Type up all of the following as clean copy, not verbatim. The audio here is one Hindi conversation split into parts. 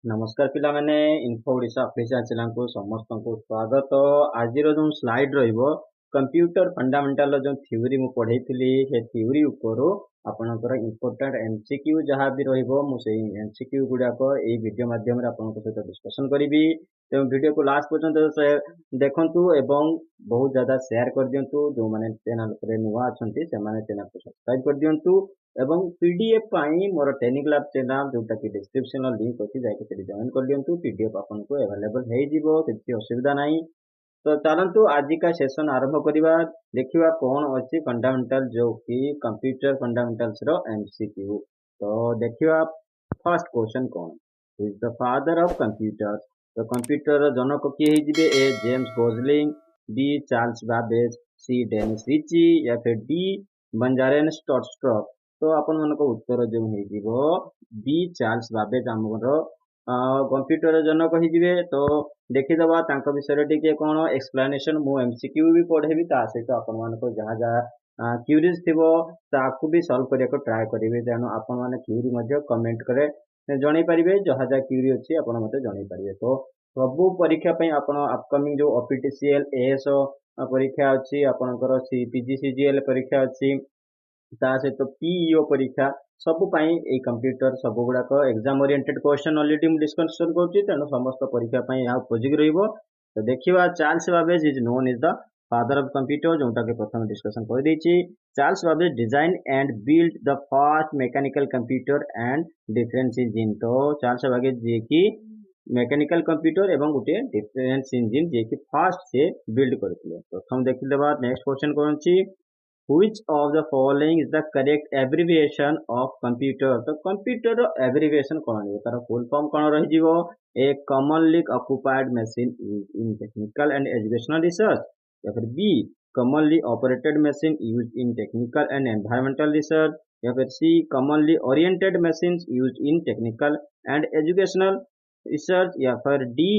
नमस्कार पिला माने इन्फो ओडिशा ऑफिशियल चैनल को समस्त को स्वागत। आज जो स्लाइड रहिबो कंप्यूटर फंडामेंटल जो थ्योरी मु पढ़ई थिली से थ्योरी ऊपर आपनकर इंपोर्टेंट एमसीक्यू जहाँ भी रहिबो मु से एमसीक्यू गुडा को ए वीडियो माध्यम रे आपनक सहित डिस्कशन करिवि। तो वीडियो को लास्ट पर्यंत से देखंतु एवं बहुत ज्यादा शेयर कर दियंतु। जो माने चैनल पर नुवा अछंती से माने चैनल को सब्सक्राइब कर दियंतु एवं पीडीएफ पाई मोर टेलीग्राफ चैनल जोटा कि डिस्क्रिप्शन लिंक अछि जाके से जॉइन कर लियंतु। पीडीएफ आपन को अवेलेबल हे जिवो, किछि असुविधा नाही। तो चलंतु आज का सेशन आरंभ करिवा। देखिवा कोन अछि फंडामेंटल जो कि कंप्यूटर फंडामेंटल्स रो एमसीक्यू। तो देखिवा फर्स्ट क्वेश्चन कोन is the father of computers. तो कंप्यूटर रो जनक किए हे जिवे? A James Gosling, B Charles Babbage, C Dennis Ritchie या फिर डी बंजारेन स्टॉर्स्ट्रॉप। तो अपन मन को उत्तर जो हे जिवो बी चार्ल्स बाबेज हमरो कंप्यूटर जनक हे जिवे। तो देखिदबा तांको विषय टिके कोन एक्सप्लेनेशन मु एमसीक्यू भी पढ़ेबी ता सहित अपन मन को जहाँ जहाँ क्यूरीज थिबो ताकू भी सॉल्व करिया को ट्राई करिवे। तेणु अपन माने क्यूरी मध्य कमेंट करे जणै परिबे, जहाँ जहाँ क्यूरी अछि अपन मते जणै परिबे। तो सबु परीक्षा पई आपण अपकमिंग जो ओपीटीसीएल एएसओ परीक्षा अछि, आपनकर सी पीजीसीजीएल परीक्षा अछि, ता सहित पीईओ परीक्षा सब पाई ए कंप्यूटर सब गुड़ाक एग्जाम ओरिएंटेड क्वेश्चन ऑलरेडी मु डिस्कशन करूची। तेणु समस्त परीक्षा पाई या उपयोगी रहिबो। तो देखिवा Charles Babbage is known is the father of computer, जोटा के प्रथम डिस्कशन कर देछि। Charles Babbage design and build the first mechanical computer and difference engine. तो चार्ल्स बाबेज जे कि मैकेनिकल कंप्यूटर एवं गोटे डिफरेंस इंजिन जे कि फर्स्ट से बिल्ड करथिले। प्रथम देखिदेबा। नेक्स्ट क्वेश्चन कोन अछि? Which of the following is the correct abbreviation of computer? तो कंप्यूटर एब्रिविएशन कौन है? तार फुल फॉर्म कौन रही जीवो? ए commonly occupied machine used in technical and educational research, या फिर B commonly operated machine used in technical and environmental research, या फिर सी commonly oriented machines used in technical and educational research, या फिर D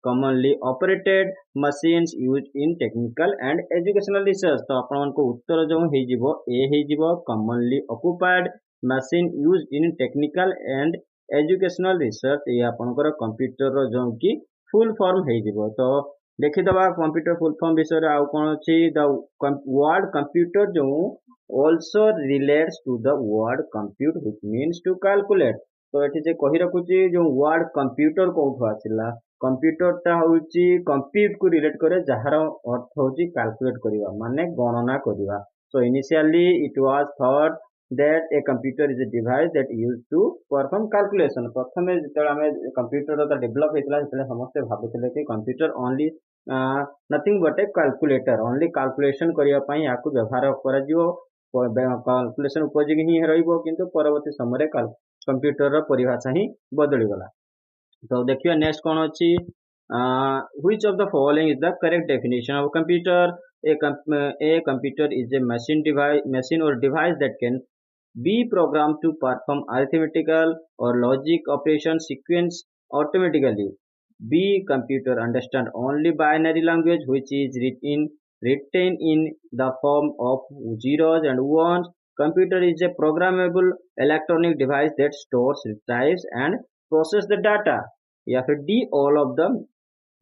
commonly operated machines used in technical and educational research। तो अपन को उत्तर जो हे जिवो ए हे जिवो commonly occupied machine used in technical and educational research। ये अपन को कंप्यूटर रो जो कि फुल फॉर्म हे जिवो। तो देखि दबा कंप्यूटर फुल फॉर्म विषय रे आउ कोन अछि? द वर्ड कंप्यूटर जो also relates to the word compute which means to calculate। तो एठी जे कहि रखुची जो वर्ड कंप्यूटर कोठो आसिला, कंप्यूटर टा होउची कंप्यूट को रिलेट करे जहार अर्थ होउची कैलकुलेट करिवा माने गणना करिवा। So initially it was thought that a computer is a device that used to perform calculation. प्रथमे जेतले हमें कंप्यूटर ता डेवलप हेतला सेतले समस्त भाबुतले कि computer only nothing but A calculator, only calculation करिया पई याकू व्यवहार करा जिवो, कैलकुलेशन उपयोगी ही रहिबो। किंतु परवर्ती समय कंप्यूटर परिभाषा ही बदली गला। तो देखिए नेक्स्ट कौन अच्छी? which of the following is the correct definition of computer? A computer is a machine or device that can be programmed to perform arithmetical or logic operation sequence automatically. B computer understand only binary language which is written in the form of zeros and ones. Computer is a programmable electronic device that stores, retrieves and process the data, या फिर D all of the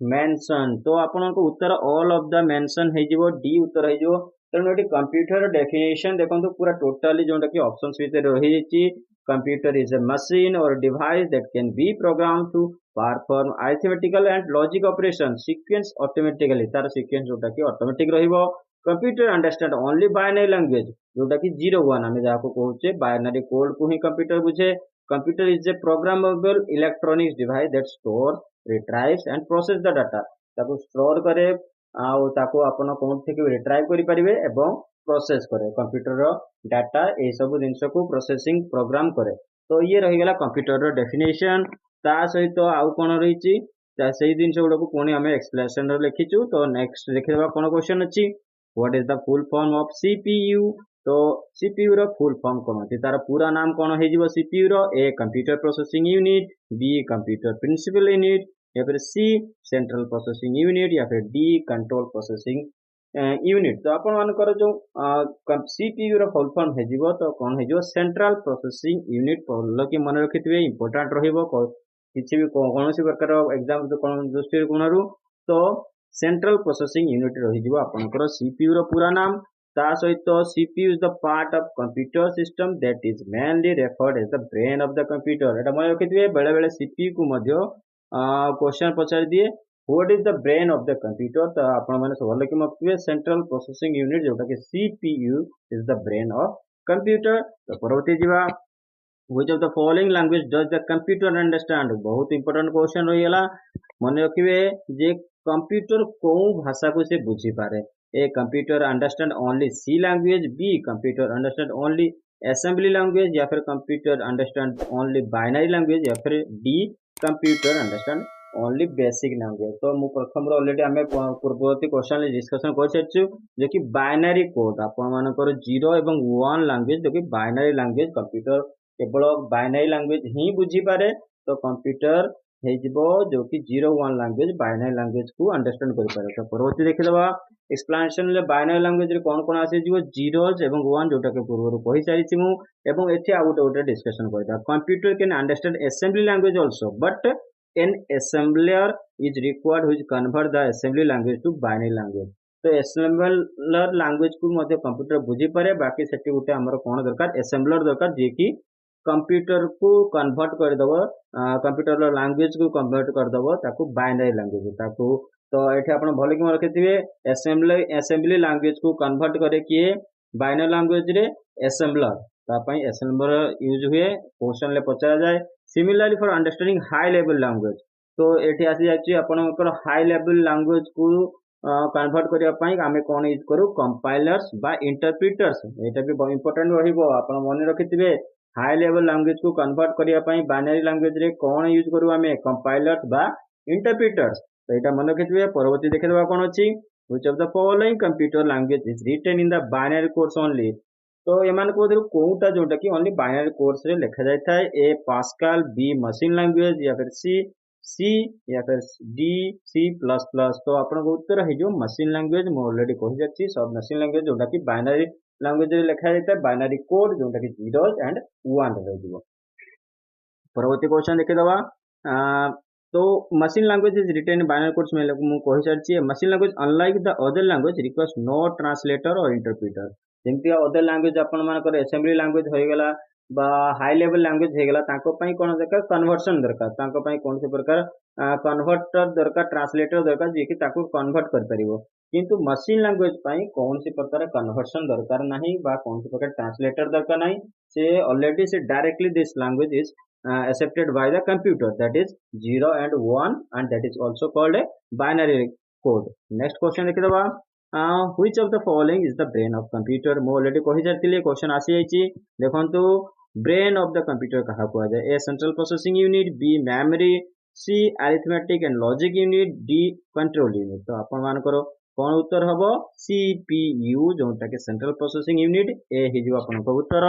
mention. तो आपन को उत्तर ऑल ऑफ द मेंशन हे जिवो, डी उत्तर हे जिवो। तेणु एटी कंप्यूटर डेफिनेशन देखंतु पूरा टोटली जोंटा कि ऑप्शंस भीतर रही छि। कंप्यूटर इज ए मशीन और device that can be program to perform arithmetical and logic operation sequence automatically, तार सीक्वेंस जोंटा कि ऑटोमेटिक रहिबो। Computer understand only binary language जोंटा कि 0 1 हमें जाको कहउचे बाइनरी कोड को ही कंप्यूटर बुझे। Computer is a programmable electronics device that store, retrieves and process the data. ताको स्टोर करे आउ ताको अपन कोड থেকে रिट्राइव करि परिबे एवं प्रोसेस करे कंप्यूटर रो डाटा ए सब जिंस को प्रोसेसिंग प्रोग्राम करे। तो ये रही गला कंप्यूटर रो डेफिनेशन। ता सहित आउ कोन रहिची ता सेही जिंस गुडा को कोनी हमें एक्सप्लेनेशन रो लिखिचु। तो नेक्स्ट देखिबा कोन क्वेश्चन अछि? What is the full form of CPU? तो सीपीयू रो फुल फॉर्म कोन अछि? तार पूरा नाम कोन हे जिवो सीपीयू रो? A computer processing unit, B computer principal unit, या फिर सी सेंट्रल प्रोसेसिंग यूनिट, या फिर डी कंट्रोल प्रोसेसिंग यूनिट। तो आपण मानकर जो सीपीयू रो फुल फॉर्म हे जिवो तो कोन हे जिवो? Central processing unit. पहले कि मन रखिथिबे इंपोर्टेंट रहिबो। किसी भी कौन सी प्रकार एग्जाम दृष्टि कोण तो सेंट्रल प्रोसेसिंग यूनिट रही आपनकर सीपीयू रो पूरा नाम ता सहित CPU is the part of computer system that is mainly referred as the brain of the computer एटा मन रखिथिबे बेले बेले सीपीयू को मध्य क्वेश्चन पचार दिए what is the brain of the computer तो आपण माने सब लकी मक्तिबे सेंट्रल प्रोसेसिंग यूनिट जोटा कि CPU is the brain of computer तो परवर्ती जीवा which of the following language does the computer understand बहुत इंपोर्टेंट क्वेश्चन रहीला मन रखिबे जे कंप्यूटर को भाषा को से बुझी पारे A computer understand only C language B computer understand only assembly language या फिर computer understand only binary language या फिर D computer understand only basic language तो मु प्रथम ऑलरेडी आम पूर्ववर्ती क्वेश्चन डिस्कशन कर सारी जो कि बाइनरी कोड आपण मानकर 0 एवं 1 लैंग्वेज जो कि बाइनरी लैंग्वेज कंप्यूटर केवल बाइनरी लैंग्वेज ही बुझी पारे तो कंप्यूटर जो कि 0-1 लैंग्वेज बाइनरी लैंग्वेज को अंडरस्टैंड कर पारे तो परवर्ती देखिदबा एक्सप्लेनेशन ले बाइनरी लैंग्वेज रे कोन कोन आसी जीवो जीरोज एवं 1 जोटा के पूर्व कहि सारी छि मु एवं एठी आउट आउट डिस्कशन करदा computer can understand assembly language also but an assembler is required which convert the assembly language to binary language तो assembler language को मध्य कंप्यूटर बुझी पारे बाकी सेठी गुटे हमर कोन दरकार assembler दरकार जे कि कंप्यूटर को कन्वर्ट कर दबो कंप्यूटर लैंग्वेज को कन्वर्ट कर दबो ताको बाइनरी लैंग्वेज ताको तो एठी आपण भले कि रखिथिबे असेंबली लैंग्वेज को कन्वर्ट करे किए बाइनरी लैंग्वेज रे assembler तापई assembler यूज हुए क्वेश्चन ले पचरा जाए similarly for understanding high level language तो एठी आसी जाछि आपनकर हाई लेवल लैंग्वेज को कन्वर्ट करिया पई आमे कोन यूज करू कंपाइलर्स बा इंटरप्रिटर्स एटा भी बहुत इंपोर्टेंट रहिबो आपण मन रखिथिबे हाई लेवल लैंग्वेज को कन्वर्ट करिया पई बाइनरी लैंग्वेज रे कोन यूज करू आमे कंपाइलर्स बा इंटरप्रिटर्स तो एटा मन रखिथिबे परवर्ती देखिदबा कोन अछि which of the following computer language is written in the binary codes only तो एमान को मध्य कोटा जोटा कि ओनली बाइनरी कोड्स रे लिखा जाय थाए ए पास्कल बी मशीन लैंग्वेज या फिर सी या फिर डी C++ तो आपन को उत्तर है जो मशीन लैंग्वेज मो ऑलरेडी कहि जाछि सब मशीन लैंग्वेज जोटा कि बाइनरी लैंग्वेज रे लिखा जाय थाए बाइनरी कोड जोटा कि 0 एंड 1 रे दिबो परवर्ती क्वेश्चन देखे दबा तो machine language is written in binary codes में मु कहि सारछि machine language unlike the other language request no translator और इंटरप्रेटर जेमती अदर लैंग्वेज आपण मानकर असेंबली लैंग्वेज हो गला बा हाई लेवल लैंग्वेज हो गला ताको पई कोन दरकार कन्वर्शन दरकार ताको पई कोन से प्रकार कन्वर्टर दरकार ट्रांसलेटर दरकार जे कि ताको कन्वर्ट कर परिबो किंतु मशीन लैंग्वेज पई कोन से प्रकार कन्वर्शन दरकार नाही बा कोन से प्रकार ट्रांसलेटर दरकार नाही से ऑलरेडी से directly this language is accepted by the computer that is 0 and 1 and that is also called a binary code next question देखि दबा which of the following is the brain of computer मो ऑलरेडी कहि जातिले क्वेश्चन आसी जाइछि देखंतु brain of the computer कहा कुआ जाय a central processing unit b memory c arithmetic and logic unit d control unit तो आपण मान करो कोन उत्तर हबो CPU जोटा के सेंट्रल प्रोसेसिंग यूनिट ए हिजो आपण को उत्तर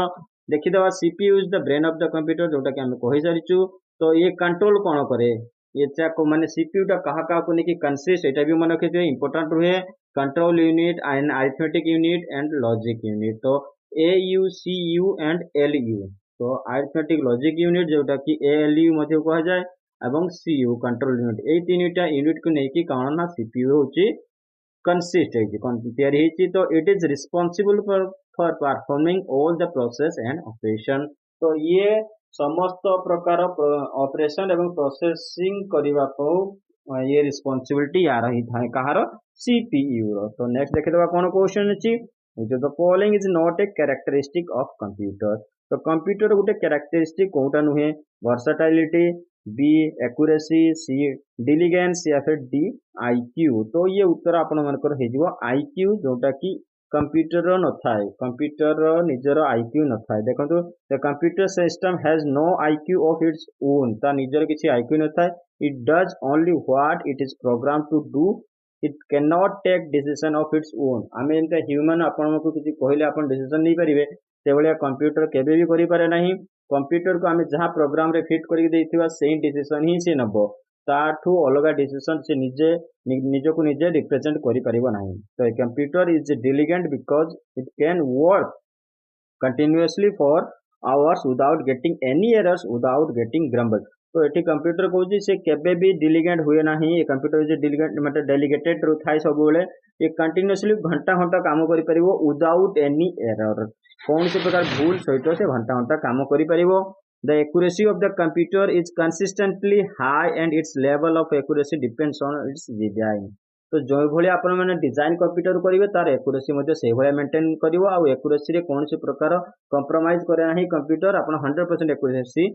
देखि दवा CPU is the brain of the computer जोटा कि हम कहि सारिछु तो ये कंट्रोल कोन करे ये चा को माने CPU टा कहा को नेकी कंसिस्ट एटा भी मन रखिथे इंपोर्टेंट रुहे control unit and arithmetic unit and logic unit तो AU CU एंड LU तो अरिथमेटिक लॉजिक यूनिट जोटा कि ALU मध्ये कहा जाय एवं CU कंट्रोल यूनिट ए तीनटा यूनिट को नेकी काना ना CPU होची कंसिस्ट है तो it is responsible for performing all the process and operation तो ये समस्त प्रकार ऑपरेशन एवं प्रोसेसिंग करबा को ये रिस्पांसिबिलिटी आ रही था कहार CPU रो तो नेक्स्ट देखे दबा कोन क्वेश्चन अछि जो the following is not a characteristic of computer तो कंप्यूटर गोटे कैरेक्टरिस्टिक कोटा नुहे वर्सटाइलिटी बी एक्यूरेसी सी डिलीगेंस या फिर डी IQ तो ये उत्तर आपण मानकर हे जिवो IQ जोटा कि कंप्यूटर न थाए कंप्यूटर निजर IQ न थाए देखंतु the computer system has no IQ of its own ता निजर किछि IQ न थाए it does only what it is program to do it can not take decision of its own आमे एंता ह्यूमन आपण को किछि कहले आपण डिसीजन नै परिबे से भलिया कंप्यूटर केबे भी करि पारे नाही कंप्यूटर को आमे जहां प्रोग्राम रे फिट करि देथिबा सेही डिसीजन ही से नबो ताठू अलग डिसीजन से निजे निजको निजे रिप्रेजेंट करि परिबो नाही तो computer is diligent because it can work continuously for hours without getting any errors without getting grumbled तो ये कंप्यूटर कौन से केबे भी डिलीगेट हुए ना ये कंप्यूटर जो डिलीगेट मतलब डेलीगेटेड थाए सब ये कंटिन्यूअसली घंटा घंटा काम कर विदाउट एनी एरर कौन से प्रकार भूल सहित से घंटा घंटा काम कर the accuracy of the computer is consistently high and it's level of accuracy depends on it's design तो जो भाई आप डिजाइन कंप्यूटर करेंगे तार एक्यूरेसी से मेंटेन कर एक्यूरेसी कौन से प्रकार कंप्रोमाइज करे ना कंप्यूटर आप 100% accuracy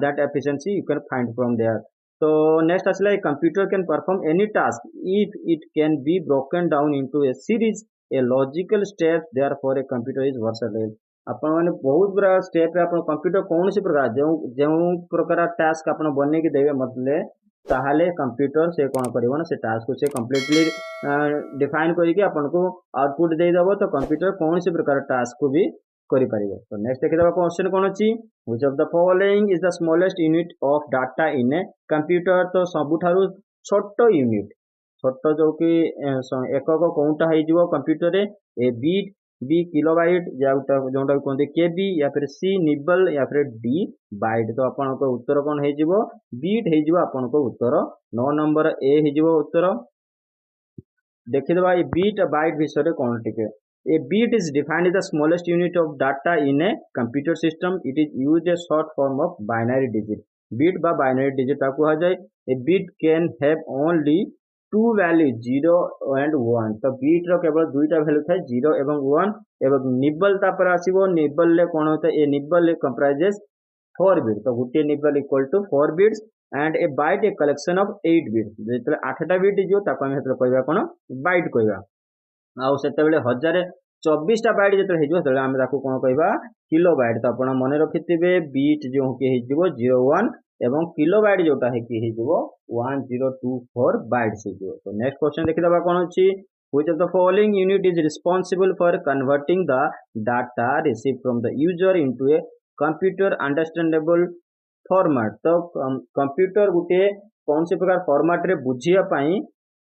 that efficiency you can find from there तो नेक्स्ट आसला computer can perform any task if it can be broken down into a series a logical step therefore a computer is versatile आपण मैंने बहुत बड़ा स्टेप कंप्यूटर कौन सी प्रकार जो प्रकार टास्क आप बन के देवे मतलब ताहले कंप्यूटर से कौन करिवो ना से टास्क को से कंप्लीटली डिफाइन करके आपन को आउटपुट दे दबो तो कंप्यूटर कौन से प्रकार टास्क को भी करि परिबो तो नेक्स्ट देखि दबा क्वेश्चन कोन अछि which of the following is the smallest unit of data in a computer तो सबुठारु छोटो यूनिट छोटो जो कि एकक कोनटा है जीवो कंप्यूटर रे ए बीट बी किलोबाइट जोटा कहते केबी या फिर सी निबल या फिर डी बाइट तो आपन को उत्तर कौन हो बीट हो आपन को उत्तर 9 नंबर ए हो उत्तर देखिदबा ये बीट बाइट विषय कौन टिके a bit is defined the smallest unit of data in a computer system it is use a short form of binary digit bit बा बाइनरी डिजिट कहा जाए a bit can have only two value 0 and 1 तो बीट रो केवल दुईटा वैल्यू था 0 एवं 1 एवं निबल तापर आसीबो निबल ले कोन होता ए निबल कंप्राइजेस 4 बिट तो गुटे nibble equal to 4 bits and a byte a collection of 8 bits जेतले 8टा बिट जो ताको हम हेतले कहबा कोन बाइट कहबा आ सेते बेले 1024टा बाइट जेतले हेजो तले हम ताको कोन कहबा किलो बाइट तो आपण मन रखिथिबे बीट जो के हेजिबो 01 एवं किलो बाइट जोटा है कि 1024 बाइट्स हो तो नेक्स्ट क्वेश्चन देखि दबा कोन अछि which of the following unit is responsible for converting the data receive from the user into a computer understandable format तो कंप्यूटर गुटे कौन से प्रकार फॉर्मेट रे बुझिया पई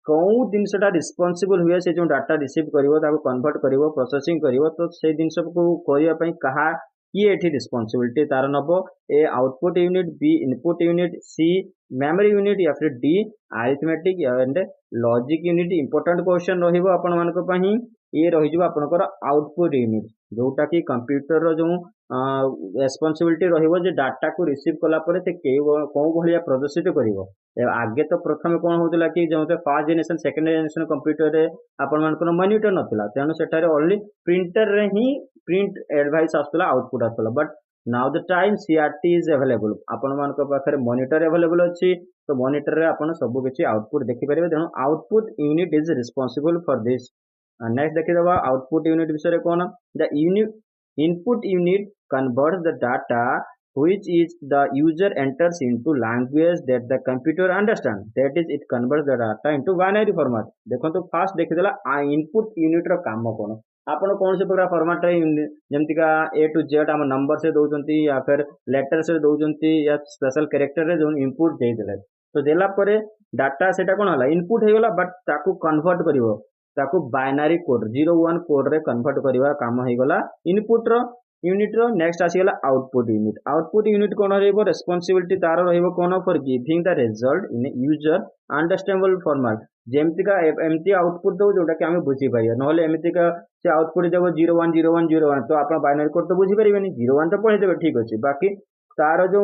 कौ जिनसटा रिस्पांसिबल हुए से जो डाटा रिसीव करिवो ताको कन्वर्ट करिवो प्रोसेसिंग करिवो तो से जिनस को करिया पई कहा ये एठी रिस्पांसिबिलिटी तार नबो A output unit B input unit C memory unit या फिर D arithmetic and logic unit important question रहिबो आपण मानको पही ये रहि जबो आपनकर आउटपुट यूनिट जोटा कि कंप्यूटर रो जो रिस्पांसिबिलिटी रहिबो जे डाटा को रिसीव कला परे से को भलिया प्रदर्शित करिवो आगे तो प्रथम कौन होता कि जो first generation second generation computer रे आपण मानकर मॉनिटर नथिला तेनु सेटारे ओनली प्रिंटर रे ही प्रिंट एडवाइस आसला आउटपुट आसला but now the time CRT is available आपण मान पाखे मॉनिटर अवेलेबल अच्छी तो मॉनिटर रे आपण सब किसी आउटपुट देखि परिबे तेणु output unit is responsible for this next देखिदबा आउटपुट यूनिट विषय कौन the unit input unit converts the data which is the user enters into language that the computer understands that is it converts the data into binary format देखो तो फास्ट देखिदेला इनपुट यूनिट रो काम कोन आपण कौन से प्रकार फॉर्मेट रे जेमति का ए टू जेड हम नंबर से दउचंती या फिर लेटर से दउचंती या स्पेशल कैरेक्टर रे जो इनपुट दे देले तो देला परे डाटा सेटा कोन हला इनपुट हे गला बट ताकू कन्वर्ट करिवो ताकू बाइनरी कोड 01 कोड रे कन्वर्ट करिवा काम हे गला इनपुट रो यूनिट रो नेक्स्ट आसीगला आउटपुट यूनिट कौन रहिबो रेस्पोंसिबिलिटी तार रहिबो कोन for giving the result in user understandable format जेमति का एमटी आउटपुट दो जोटा कि हम बुझी पाइए नहले एमति का से आउटपुट देबो 010101 तो आपण बाइनरी कोड तो बुझी परिबेनी 01 तो पढि देबे ठीक अछि बाकी तार जो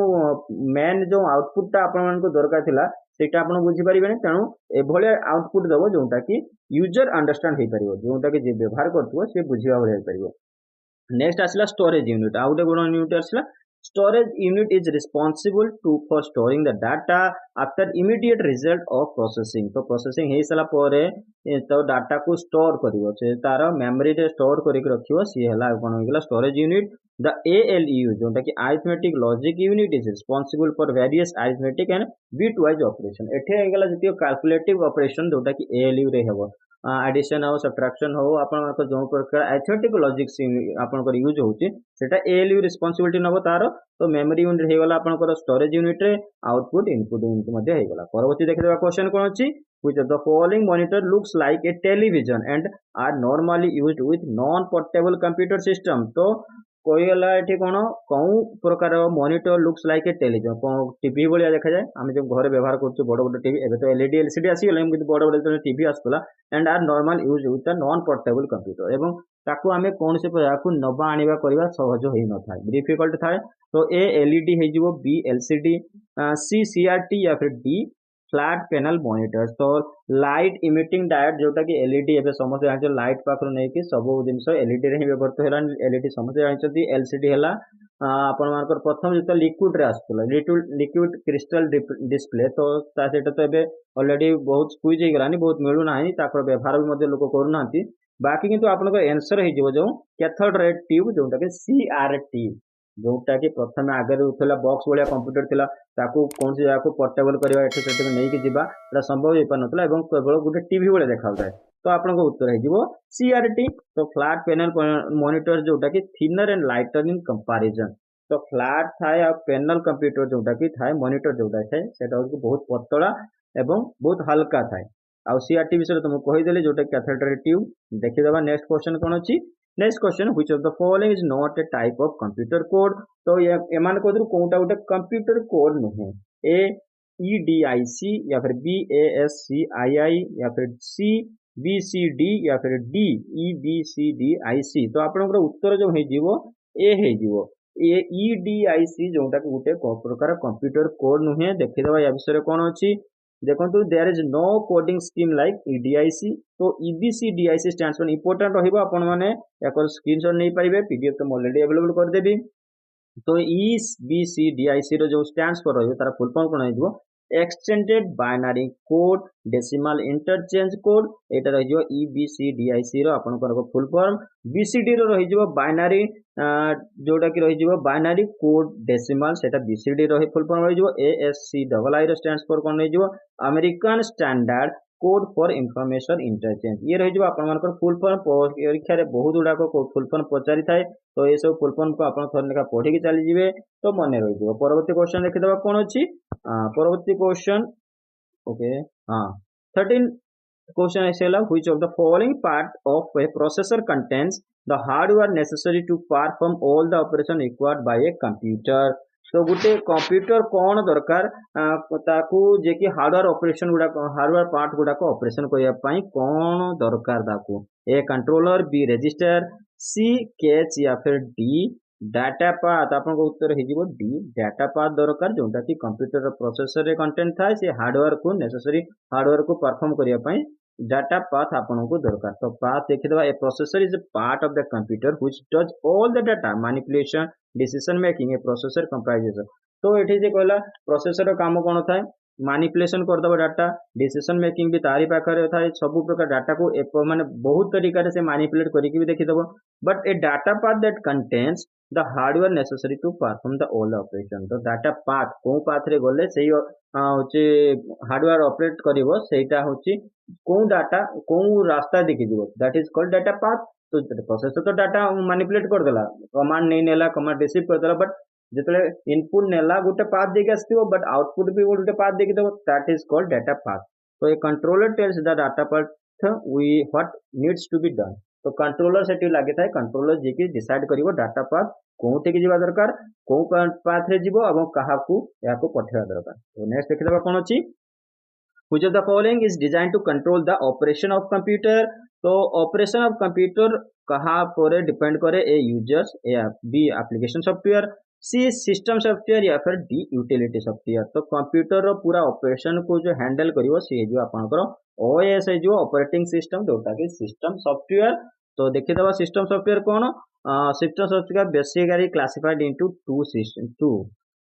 मेन जो आउटपुट ता आपण मानको दरकार थिला सेटा आपण बुझी परिबेनी तेणु एभले आउटपुट देबो जोटा कि यूजर अंडरस्टैंड हे परिबो जोटा कि जे व्यवहार करथुवा से बुझिबा भले परिबो नेक्स्ट आसला स्टोरेज यूनिट आउ गोटे गुण यूनिट आसला storage unit is responsible to for storing the data after immediate result of processing तो प्रोसेसिंग हे सला परे तो डाटा को स्टोर करिवो से तार मेमोरी रे स्टोर करिक रखिवो सी हला कोन होइगला स्टोरेज यूनिट द ALU जोटा कि arithmetic logic unit is responsible for various arithmetic and bitwise operation एठे होइगला जतियो कैलकुलेटिव ऑपरेशन जोटा कि ALU रे हेबो एडिशन हो सब्ट्रैक्शन हो आपण जो प्रकार अरिथमेटिक लॉजिक आपण यूज होची सेटा ALU रिस्पांसिबिलिटी नबो तार तो मेमोरी यूनिट हे गला आपण स्टोरेज यूनिट रे आउटपुट इनपुट यूनिट मध्ये हे गला परवर्ती देखिबा क्वेश्चन कोन अछि which of the following monitor looks like a television and are normally used with non portable computer system तो କହିगला ଏଠି କଣ କୋଉ ପ୍ରକାର monitor looks like a television TV ଭଳିଆ ଦେଖାଯାଏ ଆମେ ଯୋଉ ଘରେ ବ୍ୟବହାର କରୁଛୁ ବଡ ବଡ ଟିଭି ଏବେ ତ ଏଲଇଡି ଏଲସିଡି ଆସିଗଲାଣି କିନ୍ତୁ ବଡ ବଡ ଯେତେବେଳେ ଟିଭି ଆସୁଥିଲା and R normal use with non portable computer ଏବଂ ତାକୁ ଆମେ କୌଣସି ପ୍ରକାରକୁ ନବା ଆଣିବା କରିବା ସହଜ ହେଇନଥାଏ ଡିଫିକଲ୍ଟ ଥାଏ ତ ଏ ଏଲଇଡି ହେଇଯିବ ବି ଏଲସିଡି सी सीआरटी या फिर डी फ्लैट पैनल मॉनिटर तो लाइट इमिटिंग डायोड जोटा कि एलईडी एबे समस्त जानछ लाइट पाखर नै कि सब जिंस एलईडी रे ही व्यवहार होला एलईडी समस्त जानछती एलसीडी हला आपण मानकर प्रथम जत लिक्विड रे आस्तला लिक्विड क्रिस्टल डिस्प्ले तो ता सेटा तो एबे ऑलरेडी बहुत स्क्वीज हे गलानी बहुत मिलु नाही ताकर व्यवहार भी मध्ये लोक करू नांती बाकी किंतु आपन को आंसर हे जिवो जो कैथोड रे ट्यूब जोटा कि सीआरटी जोटा कि प्रथम आगे उठला बॉक्स भाया कंप्यूटर थिला ताकू कौन सी जगह को पोर्टेबल करबा एठी सेठी नहीं कि जिबा एटा संभव हे पानतला एवं केवल गोटे टीवी भाया देखाउଥାଏ तो आपनको उत्तर हे जिवो सीआरटी तो फ्लैट पैनल मॉनिटर जोटा कि thinner and lighter in comparison तो फ्लैट थाए आ पैनल कंप्यूटर जोटा कि थाए मॉनिटर जोटा थाए सेटा होची बहुत पतला एवं बहुत हल्का थाए आ सीआरटी विषय तुमको कहिदेले जोटा कैथेटर ट्यूब देखिदेबा नेक्स्ट क्वेश्चन कोन अछि next question which of the following is not a type of computer code तो एमान कोदरु कोनटा गोटे कंप्यूटर कोड नुहे ए ईडीआईसी या फिर बीएससीआईआई या फिर सी बीसीडी या फिर डी ईबीसीडीआईसी तो आपनकर उत्तर जो हे जीवो ए हे जीवो ए ईडीआईसी जोटा गोटे प्रकार कंप्यूटर कोड नुहे देखिदेबा या विषय कोन अछि देखो there is no coding scheme like E D I C तो ईबीसीडीआईसी स्टैंड्स फॉर इंपोर्टेंट रहिबो आपण माने एकर स्क्रीनशॉट नै पाइबे पीडीएफ तो ऑलरेडी अवेलेबल कर देबी तो ईबीसीडीआईसी रो जो स्टैंड्स फॉर रहिबो तारा फुल फॉर्म कोन हेजो extended binary code decimal interchange code एटा रहिजो ईबीसीडीआईसी रो आपनकर फुल फॉर्म बीसीडी रो रहिजो बाइनरी जोटा कि रहिजो बाइनरी कोड डेसिमल सेटा बीसीडी रो फुल फॉर्म रहिजो एएससी डबल आई रो स्टैंड्स फॉर कोन रहिजो American standard code for information interchange ये रहिजो आपन मानकर फुल फॉर्म परीक्षा रे बहुत गुडा को फुल फॉर्म पचारि थाए तो ये सब फुल फॉर्म को आपन थरनेका पढी के चली जिवे तो मने रहिजो परवर्ती क्वेश्चन देखिदबा कोन अछि परवर्ती क्वेश्चन ओके हाँ 13 question is which of the following part of a processor contains the hardware necessary to perform all the operation required by a computer तो गोटे कंप्यूटर कौन दरकार ताकू जे कि हार्डवेयर ऑपरेशन गुडा हार्डवेयर पार्ट गुडा को ऑपरेशन करया पई कौन दरकार ताकू ए कंट्रोलर बी रजिस्टर सी कैच या फिर डी डाटा पाथ आपन उत्तर हे जीवो डी डाटा पाथ दरकार जोंटा कि कंप्यूटर प्रोसेसर रे कंटेंट थाए से हार्डवेयर को नेसेसरी हार्डवेयर को परफॉर्म करिया पई डाटा पाथ आपन को दरकार तो पाथ देखिदबा a processor is a part of the computer which does all the data manipulation decision making a processor comprises तो एठी जे कहला प्रोसेसर रो काम कोन थाए मैनिपुलेशन कर दबा डाटा डिसीजन मेकिंग भी तारी पाखरे थाए सब प्रकार डाटा को माने बहुत तरीका से मैनिपुलेट करके भी देखि दबो but a data path that contains the hardware necessary to perform the all operation तो डाटा पाथ को पाथ रे गले सेही होचे हार्डवेयर ऑपरेट करिवो सेटा होची को डाटा को रास्ता देखि दिबो that is called data path तो प्रोसेसर तो डाटा मैनिपुलेट कर देला कमांड नहीं नेला कमांड रिसीव कर देला बट जितले इनपुट नेला गोटे पाथ देके आस्तिबो बट आउटपुट भी गोटे पाथ देके देबो that is called data path तो a controller tells the data path we what needs to be done तो कंट्रोलर सेठी लागे थाए कंट्रोलर जे कि डिसाइड करिवो डाटा पाथ कोठे के जिबा दरकार को पाथ रे जिवो एवं काहाकू याको पठेवा दरकार तो नेक्स्ट देखिदबा कोन अछि which of the following is design to control the operation of computer तो ऑपरेशन ऑफ कंप्यूटर कहा पर डिपेंड करे ए यूजर्स ए B application software C system software या फिर डी यूटिलिटी सॉफ्टवेयर तो कंप्यूटर रो पूरा ऑपरेशन को जो हैंडल करिवो से जो आपनकर ओएस है जो ऑपरेटिंग सिस्टम जोटा कि सिस्टम सॉफ्टवेयर तो देखि दबा सिस्टम सॉफ्टवेयर कोन system software basically classified into two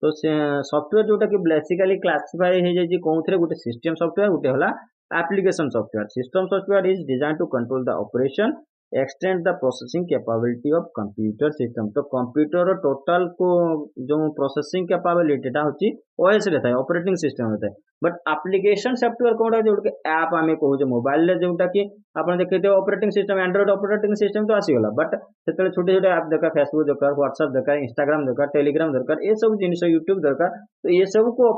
तो सॉफ्टवेयर जोटा कि बेसिकली क्लासिफाई हे जे कोनथरे गोटे सिस्टम सॉफ्टवेयर गोटे होला application software system software is design to control the operation extend the processing capability of computer system तो कंप्यूटर टोटल को जो प्रोसेसिंग कैपेबिलिटी टा होची ओएस रहता है ऑपरेटिंग सिस्टम रहता है बट एप्लीकेशन सॉफ्टवेयर कोन जोटा कि ऐप आमे कहू जे मोबाइल रे जोटा कि आपण देखते operating system Android operating system तो आसी गला बट सेतले छोटे छोटे ऐप दरकार फेसबुक दरकार व्हाट्सएप दरकार इंस्टाग्राम दरकार टेलीग्राम दरकार ए सब जिनिस यूट्यूब दरकार तो ये सब को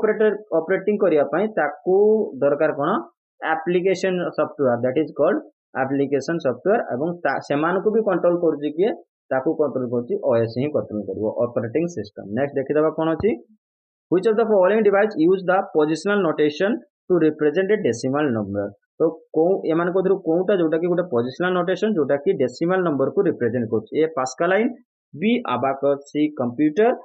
ऑपरेटिंग करिया पई ताकू दरकार कोन application software that is called application software एवं सेमान को भी कंट्रोल कर किए ताकू कंट्रोल करुच्ची ओएस ही कंट्रोल करिवो ऑपरेटिंग सिस्टम। नेक्स्ट देखिदबा कोन अछि which of the following device use the positional notation to represent a decimal number। तो को एमान को कोउटा जोटा कि गोटे पोजिशनल नोटेशन जोटा कि डेसिमल नंबर को रिप्रेजेंट करछ। ए पास्कलाइन, बी अबाकस, सी कंप्यूटर,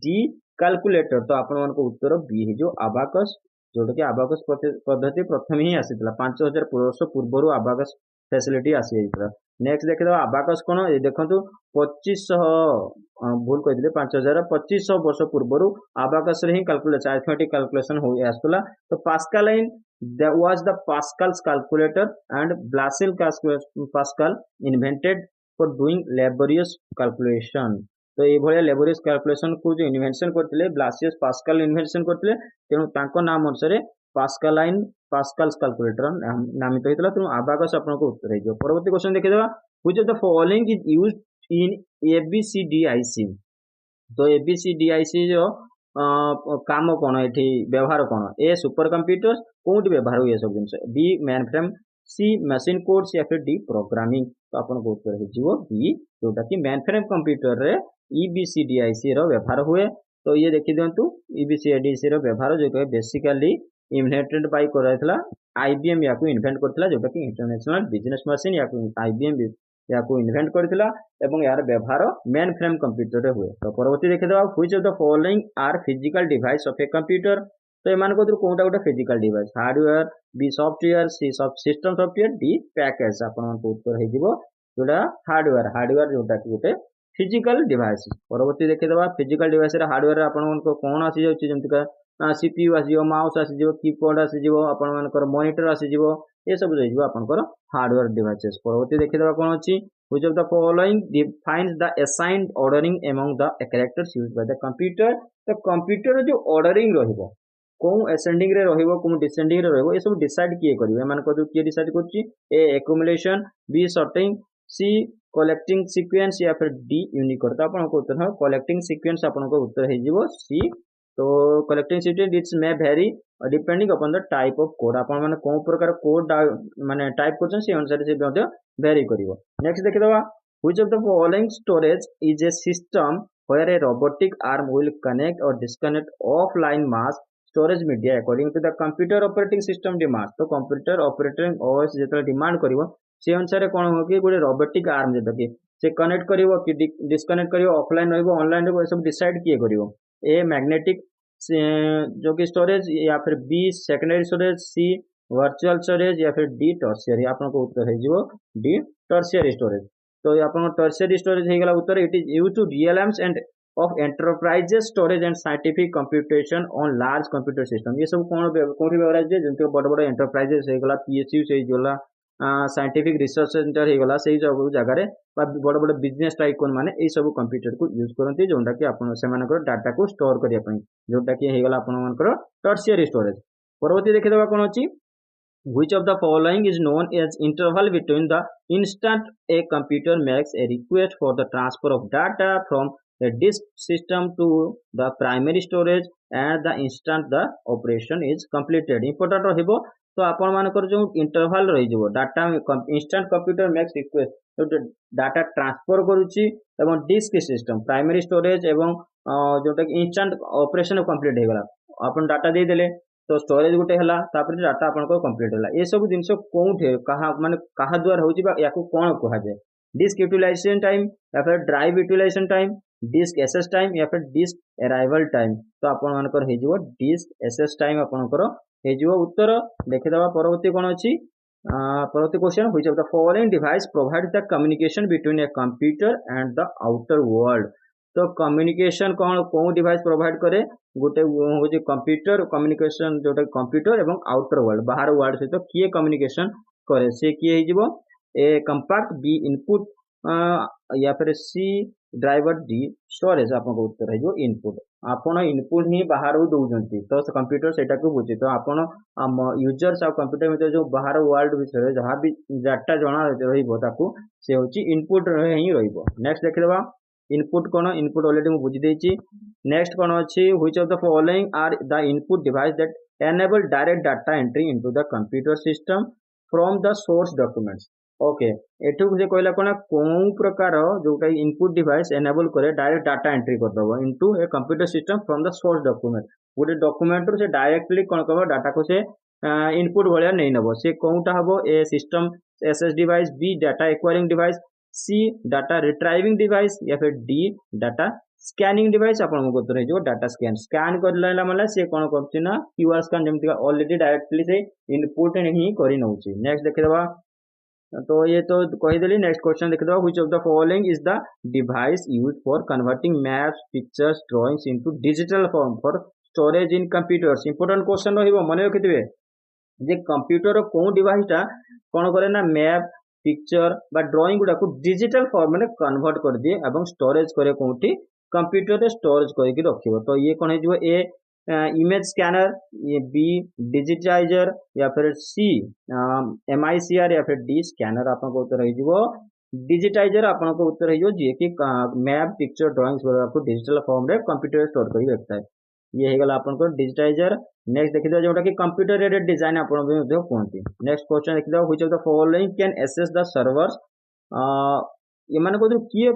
डी कैलकुलेटर। तो आपण मान को उत्तर बी हे जो अबाकस, जोटा कि अबाकस पद्धति प्रथम ही आसीतला 5000 वर्ष पूर्व अबाकस फैसिलिटी आसी जाइतला। नेक्स्ट देखिदबा अबाकस कोन ए देखंतु 2500 भूल कहिदिले 5000 2500 वर्ष पूर्व अबाकस रे ही कैलकुलेशन अरिथमेटिक कैलकुलेशन हो आस्तला। तो Pascaline was the Pascal's calculator and Blaise Pascal invented for doing laborious calculation। तो ये भलिया लेबोरियस कैलकुलेशन को जो इन्वेंशन करथिले ब्लासियस पास्कल इन्वेंशन करथिले, तेणु तांको नाम अनुसार पास्कलाइन पास्कल्स कैलकुलेटर नामित होइतला। तेणु अबाकस आपन को उत्तर हेजो। परवर्ती क्वेश्चन देखि देबा which of the following is used in EBCDIC. तो एबीसीडीआईसी जो काम कौन एठी व्यवहार कौन ए सुपर कंप्यूटर कोउटी व्यवहार हुए सब जिनस, बी मेन फ्रेम, सी मशीन कोड्स या फिर डी प्रोग्रामिंग। तो आपन को उत्तर हेजिवो बी जोटा कि मेन फ्रेम कंप्यूटर रे ईबीसीडीआईसी रो व्यवहार हुए। तो ये देखि दियंतु ईबीसीडीआईसी रो व्यवहार जो कि बेसिकली इन्वेंटेड बाय कराइतला आईबीएम याकू इन्वेंट करथिला, जोटा कि इंटरनेशनल बिजनेस मशीन याकू आईबीएम याकू इन्वेंट करथिला एवं यार व्यवहार मेन फ्रेम कंप्यूटर रे हुए। तो परवर्ती देखिदबा which of the following are physical device of a computer. तो एमान को कोनटा गोटे physical device, hardware, B software, C system software, D package. आपन को उत्तर हेजिवो जोटा हार्डवेयर, हार्डवेयर जोटा कि गोटे फिजिकल डिवाइस। परवर्ती देखिदबा फिजिकल डिवाइस रे हार्डवेयर आपन को कोन आसी जाउची, जेंति का सीपीयू आसी जिवो, माउस आसी जिवो, कीबोर्ड आसी जिवो, आपन मानकर मॉनिटर आसी जिवो, ए सब रहि जिवो आपनकर हार्डवेयर डिवाइसेस। परवर्ती देखिदबा कोन अछि which of the following defines the assigned ordering among the characters used by the computer। तो कंप्यूटर जो ऑर्डरिंग रहिबो को असेंडिंग रे रहिबो को डिसेंडिंग रे रहिबो, ए सब डिसाइड किए करिवे एमान को किए डिसाइड करछि, ए एक्युमुलेशन, बी सॉर्टिंग, सी कलेक्टिंग सीक्वेंस या फिर डी यूनिकोड। तो आपन को उत्तर है कलेक्टिंग सीक्वेंस, आपन को उत्तर हे जिवो सी। तो collecting sequence it's may very depending upon the type of code, आपन माने कोन प्रकार कोड माने टाइप करछन से अनुसार से मध्य वेरी करिवो। नेक्स्ट देखिदबा which of the following storage is a system where a robotic arm will connect और disconnect offline mass storage media according to the computer operating system demand. तो कंप्यूटर ऑपरेटिंग ओएस जेतले डिमांड करिवो से अनुसार कोन हो कि गोटे रोबोटिक आर्म जेता कि से कनेक्ट करिवो कि डिस्कनेक्ट करिवो, ऑफलाइन रहइबो, ऑनलाइन रहइबो, ए सब डिसाइड किए करिवो। ए मैग्नेटिक जो कि स्टोरेज या फिर बी सेकेंडरी स्टोरेज, सी वर्चुअल स्टोरेज या फिर डी टर्शियरी। आपन को उत्तर हे जिवो डी टर्शियरी स्टोरेज। तो आपन टर्शियरी स्टोरेज हे गला उत्तर। It is used to realize end of enterprises storage and scientific computation on large computer system. ये सब कोन कोठी व्यवहार जे जंते बड़ बड़ एंटरप्राइजेस हे गला, पीएसयू से गला, साइंटिफिक रिसर्च सेंटर हे गला, सेही सब जगह रे बड़ बड़ बिजनेस टाइकून माने ए सब कंप्यूटर को यूज करंती, जोंडा कि आपन सेमानकर डाटा को स्टोर करिया पई, जोंडा कि हे गला आपन मानकर टर्शियरी स्टोरेज। परवर्ती देखि देबा कोन अछि which of the following is known as interval between the instant a computer makes a request for the transfer of data from a disk system to the primary storage and the instant the operation is completed। important रहिबो। तो आपण मानकर जो इंटरवल रहि जबो data instant computer makes request, तो डाटा ट्रांसफर करूची एवं डिस्क सिस्टम प्राइमरी स्टोरेज एवं जोटा कि इंस्टेंट ऑपरेशन कंप्लीट हे गला, आपण डाटा दे देले तो स्टोरेज गुटे हला, तापर डाटा आपन को कंप्लीट हला। ए सब जिंस कोउठे कहा माने कहा द्वारा होची बा याकू कोन कहा जाय, डिस्क यूटिलाइजेशन टाइम या फिर drive utilisation time, disk access time या फिर डिस्क अराइवल टाइम। तो आपन मानकर हे जिवो डिस्क एक्सेस टाइम आपनकर हे जिवो उत्तर। देखि दबा परवर्ती कोन अछि परवर्ती question which of the following device provides the communication between a computer and the outer world. तो कम्युनिकेशन कौन कौ डिवाइस प्रोवाइड करे, गोटे हूँ कंप्यूटर कम्युनिकेशन जोटा कंप्यूटर एवं आउटर वर्ल्ड बाहर वर्ल्ड सहित किए कम्युनिकेशन करे, से किए हो ए कंपैक्ट, बी इनपुट या फिर सी ड्राइवर, डी स्टोरेज। आपको उत्तर है इनपुट। आपन इनपुट ही बाहर दौरान तो कंप्यूटर सेटा को बुझे, तो आपन यूजर्स आ कंप्यूटर में जो बाहर वर्ल्ड विषय जहाँ भी डाटा जना रही से होची इनपुट ही रहिबो। नेक्स्ट देखिदबा इनपुट कौन, इनपुट ऑलरेडी मु बुझी देछि। नेक्स्ट कौन अछि which of the following are the input device that enable direct data entry into the computer system from the source documents. Okay एठू से कहला कोना कोन प्रकार जोटा इनपुट डिवाइस एनेबल करे डायरेक्ट डाटा एंट्री कर दबो into a computer system from the source document गोटे डॉक्यूमेंट रो से डायरेक्टली कोन करबो डाटा को से इनपुट भलिया नै नबो से कोनटा हबो A system SS device B data acquiring device C data retrieving device या फिर डी डाटा स्कैनिंग डिवाइस आपण को तो जो डाटा स्कैन कर लेला मतलब से कोन करछि ना क्यूआर स्कैन जेमति ऑलरेडी डायरेक्टली से इनपुट ही करि नउछि नेक्स्ट देखिदबा तो ये तो कहीदेली नेक्स्ट क्वेश्चन देखिए which of the following is the device use for converting maps pictures drawings into digital form for storage in computers important question रहिबो मने रखिथिबे जे कंप्यूटर को डिवाइस टा कोन करे ना मैप पिक्चर बा ड्राइंग गुडा को डिजिटल फॉर्म में कन्वर्ट कर दिए एवं स्टोरेज करे कोठी कंप्यूटर रे स्टोरेज करके रखिबो तो ये कोन हे ए इमेज स्कैनर ये बी डिजिटाइजर या फिर सी एमआईसीआर या फिर डी स्कैनर आपको उत्तर हो डिजिटाइजर आपको उत्तर हो जी कि मैप पिक्चर ड्राइंग्स वगैरह को डिजिटल फॉर्म रे कंप्यूटर स्टोर कर रखता है ये हो गला आपन डिजिटाइजर नेक्स्ट देखिदो जोटा कि कंप्यूटर एडेड डिजाइन आपन भी कहते नेक्स्ट क्वेश्चन देखिदो which of the following can access the servers ये माने को किए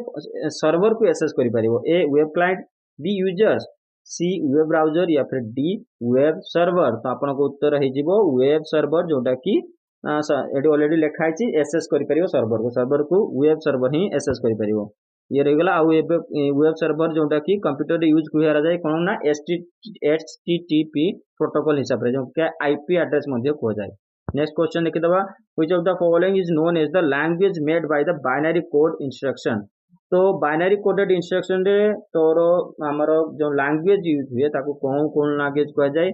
सर्वर को एक्सेस करि परिबो A web client B users C web browser या फिर डी वेब सर्वर तो आपन को उत्तर हो वेब सर्वर जोटा कि एटी ऑलरेडी लिखा है एक्सेस करि परिबो सर्वर को वेब सर्वर ही एक्सेस करि परिबो ये रहीगला आ वेब सर्वर जोटा कि कंप्यूटर यूज करा जाए कौन ना एचटीटीपी प्रोटोकॉल हिसाब रे जो कि आईपी एड्रेस मध्ये को जाए नेक्स्ट क्वेश्चन देखिदबा which of the following is known as the language made by the binary code instruction तो बाइनरी कोडेड इंस्ट्रक्शन रे तोर हमर जो लैंग्वेज यूज हुए ताको कोन कोन लैंग्वेज कह जाए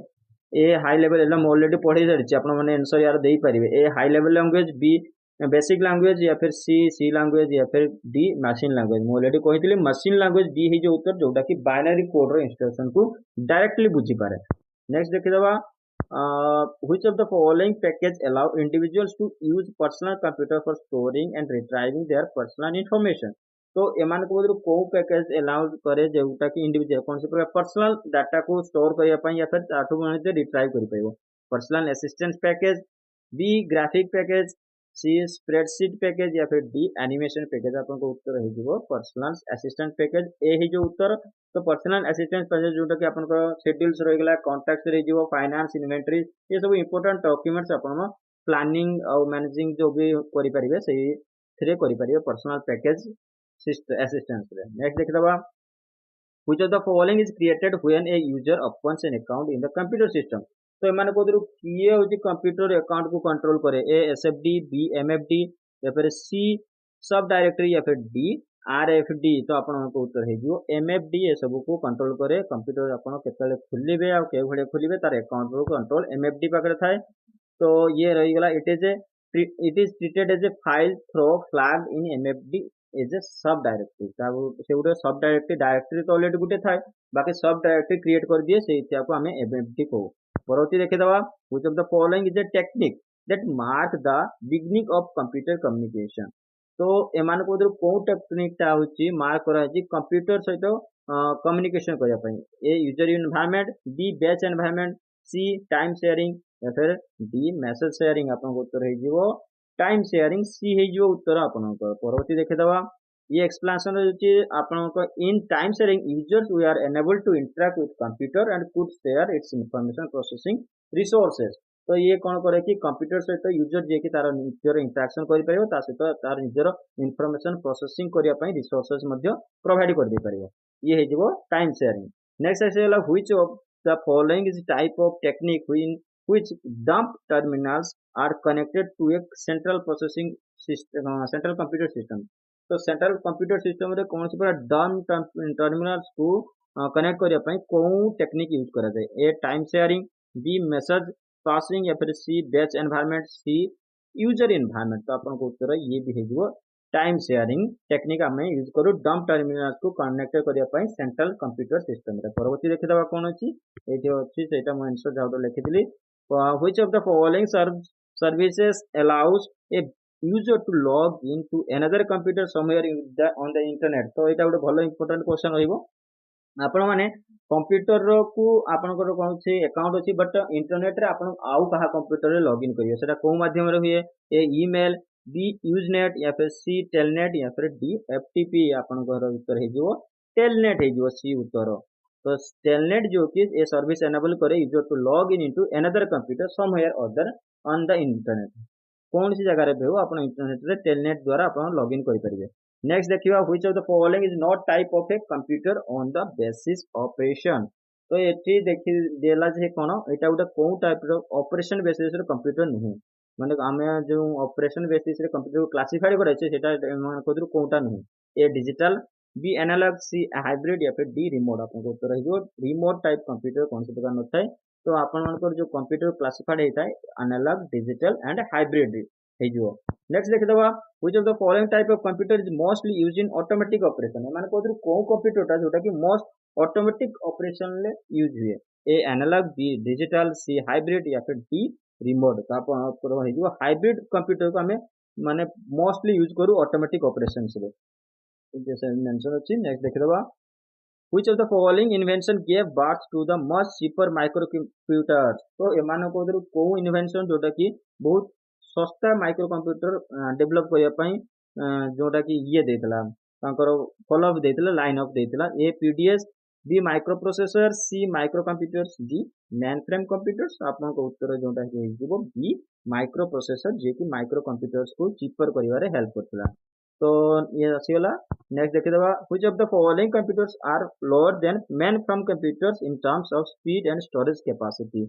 ए हाई लेवल एला ऑलरेडी पढ़ी सारी आपण माने आंसर यार देई परिबे A high level language B basic language या फिर सी लैंग्वेज या फिर डी मशीन लैंग्वेज मैं ऑलरेडी कही मशीन लैंग्वेज डी ही जो उत्तर जोटा कि बाइनरी कोड रो इंस्ट्रक्शन को डायरेक्टली बुझी पारे नेक्स्ट देखिदबा which of the following package allow individuals to use personal computer for storing and retrieving their personal information तो एमान को को पैकेज अलाउ करे जोटा कि इंडिविजुअल कौन से प्रकार पर्सनल डाटा को स्टोर करिया पई या फिर ताठो मने रिट्राइव करि पाइबो personal assistance package B graphic package C spreadsheet package या फिर डी एनिमेशन पैकेज आपको उत्तर हो पर्सनल असिस्टेंट पैकेज ए ही जो उत्तर तो पर्सनल असिस्टेंट पैकेज जोटा कि आपन शेड्यूल्स रहीगला कॉन्टैक्ट्स रही फाइनेंस इन्वेंटरी ये सब इंपोर्टेंट डॉक्यूमेंट्स आपन प्लानिंग और मैनेजिंग जो भी करि परिबे सही थ्रे करि परिबे पर्सनल पैकेज असिस्टेंस रे नेक्स्ट देखदबा which of the following is created when a user opens an account in the computer system तो एमाने को किए होची कंप्यूटर अकाउंट को कंट्रोल करे ए एसएफडी बी एमएफडी या फिर सी सब डायरेक्टरी या फिर डी आरएफडी तो आपन को उत्तर हे जो एमएफडी ये सब को कंट्रोल करे कंप्यूटर आपन केतले खुलिबे आ के भले खुलिबे तार अकाउंट रो कंट्रोल एमएफडी पाकर थाए तो ये रही गला it is treated as a file through flag in MFD as a subdirectory से गोटे सब डायरेक्टरी तो ऑलरेडी गोटे थाए बाकी सब डायरेक्टरी क्रिएट कर दिए से आम एमएफडी कहू परवर्ती देखिदबा which of the following is a technique that mark the beginning of computer communication तो एमान को को टेक्निक ता होची मार्क करा होची कंप्यूटर सहित कम्युनिकेशन करिया पई A user environment B batch environment C time sharing या फिर डी मैसेज शेयरिंग आपन को उत्तर हे जीवो टाइम शेयरिंग सी हे जीवो उत्तर आपन को परवर्ती देखिदबा ये एक्सप्लेनेशन होची आपन को in time sharing users we are enable to interact with computer and could share its information processing resources तो ये कौन करे कि कंप्यूटर सहित यूजर जे कि तार निजर इंटरेक्शन करि परिबो ता सहित तार निजर इंफॉर्मेशन प्रोसेसिंग करिया पई रिसोर्सेस मध्य प्रोवाइड कर दे परिबो ये हे जीवो टाइम शेयरिंग नेक्स्ट आसेला which of the following is type of technique which dump terminals are connected to a central processing system central computer system तो सेंट्रल कंप्यूटर सिस्टम रे कौन से पूरा डम्प टर्मिनल्स को कनेक्ट करिया पई कोन टेक्निक यूज करा जाए A time sharing B message passing या फिर C batch environment C user environment तो आपन को उत्तर ये भी हेजो टाइम शेयरिंग टेक्निक हमें यूज करू डम्प टर्मिनल्स को कनेक्ट करिया पई सेंट्रल कंप्यूटर सिस्टम रे परवर्ती देखिदबा कोन अछि एठी अछि सेटा म answer जाउट लिखितली which of the following services allows a user to log into another computer somewhere on the internet तो एटा गोटे भलो इंपोर्टेंट क्वेश्चन रहिबो आपण माने कंप्यूटर को आपनकर कोन से अकाउंट अछि बट इंटरनेट रे आपण आउ कहा कंप्यूटर रे लॉगिन करियो सेटा को माध्यम रे हुए ए ईमेल बी यूजनेट या फिर सी टेलनेट या फिर डी एफटीपी आपनकर उत्तर हो टेलनेट हो सी उत्तर। तो टेलनेट जो कि ए सर्विस एनेबल करे user to log in into another computer somewhere other on the internet. कौन सी जगह पे हो आप इंटरनेट रे टेलनेट द्वारा आप लॉग इन करेंगे। नेक्स्ट देखिए which of the following is not type of a computer on the basis operation. तो ये देखी देला जे कोन एटा गोटे को टाइप रो ऑपरेशन बेसिस रे कंप्यूटर नहीं माने आमे जो ऑपरेशन बेसिस रे कंप्यूटर को क्लासिफाई करे छै सेटा माने कोदर कोटा नहीं A digital B analog C hybrid या फिर डी रिमोट आपको उत्तर रहियो रिमोट टाइप कंप्यूटर कौन से प्रकार नथाय। तो आपण मानकर जो कंप्यूटर क्लासिफाइड होता है एनालॉग डिजिटल एंड हाइब्रिड हो। नेक्स्ट देखिदबा which of the following type of computer is mostly used in automatic operation माने कोदर को कंप्यूटर टा जोटा कि मोस्ट ऑटोमेटिक ऑपरेशन ले यूज हुए A analog B digital C hybrid या फिर डी रिमोट। तो आप हाइब्रिड कंप्यूटर को हमें माने मोस्टली यूज करू ऑटोमेटिक ऑपरेशन रे जैसे मेंशन अछि। नेक्स्ट देखिदबा which of the following invention gave birth to the much cheaper microcomputers. तो एमान को को इन्वेंशन जोटा कि बहुत सस्ता माइक्रो कंप्यूटर डेवलप करया पई जोटा कि ये देतला तांकर फॉलो अप देतला लाइन अप देतला A PDS B microprocessor C microcomputers D mainframe computers आपन को उत्तर जोटा कि हिजबो बी माइक्रो प्रोसेसर जे कि माइक्रो कंप्यूटर्स को चीपर करिवारे हेल्प करतला। तो ये आसीगला। नेक्स्ट देखिदबा which of the following computers are lower than mainframe computers in terms of speed and storage capacity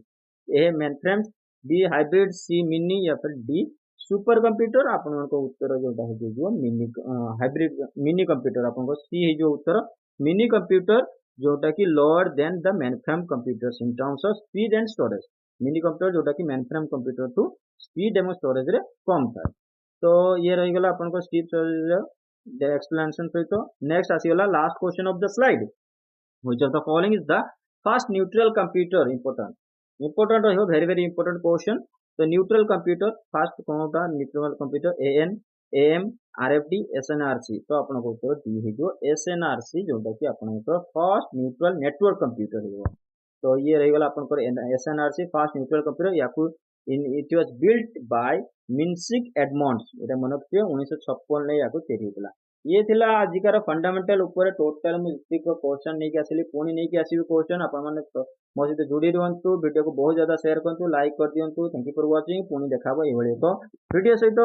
A mainframe B hybrid C mini या फिर डी सुपर कंप्यूटर आपन को उत्तर जोटा है जो मिनी हाइब्रिड मिनी कंप्यूटर आपन को सी है जो उत्तर मिनी कंप्यूटर जोटा कि lower than the mainframe computers in terms of speed and storage minicomputer जोटा कि मेन फ्रेम कंप्यूटर टू स्पीड एवं स्टोरेज रे कम था। तो ये रहीगला अपन को स्टीप एक्सप्लेनेशन सहित। नेक्स्ट आसीगला last question of the slide which of the following is the first neutral computer important रहियो वेरी वेरी इंपोर्टेंट क्वेश्चन। तो न्यूट्रल कंप्यूटर फर्स्ट कोनटा neutral computer AN AM RFD एसएनआरसी। तो अपन को उत्तर डी है जो एसएनआरसी जोटा कि अपन को फर्स्ट न्यूट्रल नेटवर्क कंप्यूटर है। तो ये रहीगला अपन को एसएनआरसी फर्स्ट न्यूट्रल कंप्यूटर या it was built by Minsky Edmonds एटा मन रखियो 1956 ने याको तैयारी होतला। ये थिला आजिकार फंडामेंटल ऊपर टोटल मु जति को क्वेश्चन नै के आसीली पुणी नै के आसीबो क्वेश्चन अपन माने मो सहित जुड़ी रहंतु वीडियो को बहुत ज्यादा शेयर करंतु लाइक कर दियंतु थैंक यू फॉर वाचिंग पुणी देखाबो एभଳି एक वीडियो सहित।